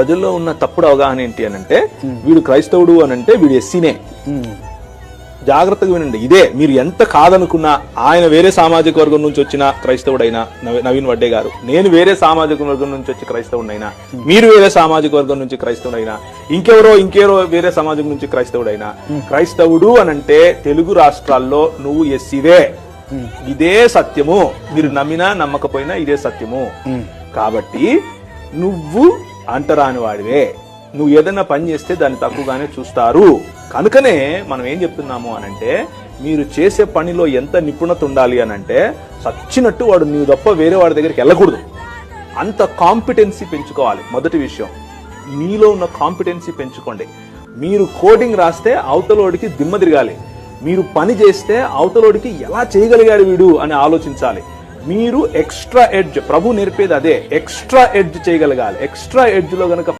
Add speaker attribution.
Speaker 1: ప్రజల్లో ఉన్న తప్పుడు అవగాహన ఏంటి అని అంటే వీడు క్రైస్తవుడు అని అంటే వీడు ఎస్సీనే. జాగ్రత్తగా వినండి, ఇదే మీరు ఎంత కాదనుకున్నా ఆయన వేరే సామాజిక వర్గం నుంచి వచ్చిన క్రైస్తవుడైనా నవీన్ వడ్డే గారు, నేను వేరే సామాజిక వర్గం నుంచి వచ్చి క్రైస్తవుడైనా, మీరు వేరే సామాజిక వర్గం నుంచి క్రైస్తవుడైనా, ఇంకెవరో వేరే సమాజం నుంచి క్రైస్తవుడైనా, క్రైస్తవుడు అనంటే తెలుగు రాష్ట్రాల్లో నువ్వు ఎస్సీవే. ఇదే సత్యము, మీరు నమ్మినా నమ్మకపోయినా ఇదే సత్యము. కాబట్టి నువ్వు అంటరాని వాడివే, నువ్వు ఏదైనా పని చేస్తే దాన్ని తక్కువగానే చూస్తారు. కనుకనే మనం ఏం చెప్తున్నాము అనంటే, మీరు చేసే పనిలో ఎంత నిపుణత ఉండాలి అనంటే సచ్చినట్టు వాడు నీవు తప్ప వేరే వాడి దగ్గరికి వెళ్ళకూడదు. అంత కాంపిటెన్సీ పెంచుకోవాలి. మొదటి విషయం, మీలో ఉన్న కాంపిటెన్సీ పెంచుకోండి. మీరు కోడింగ్ రాస్తే అవతలోడికి దిమ్మ తిరగాలి, మీరు పని చేస్తే అవతలోడికి ఎలా చేయగలిగాడు వీడు అని ఆలోచించాలి. మీరు ఎక్స్ట్రా ఎడ్జ్, ప్రభు నేర్పేది అదే, ఎక్స్ట్రా ఎడ్జ్ చేయగలగాలి. ఎక్స్ట్రా ఎడ్జ్ లో గనక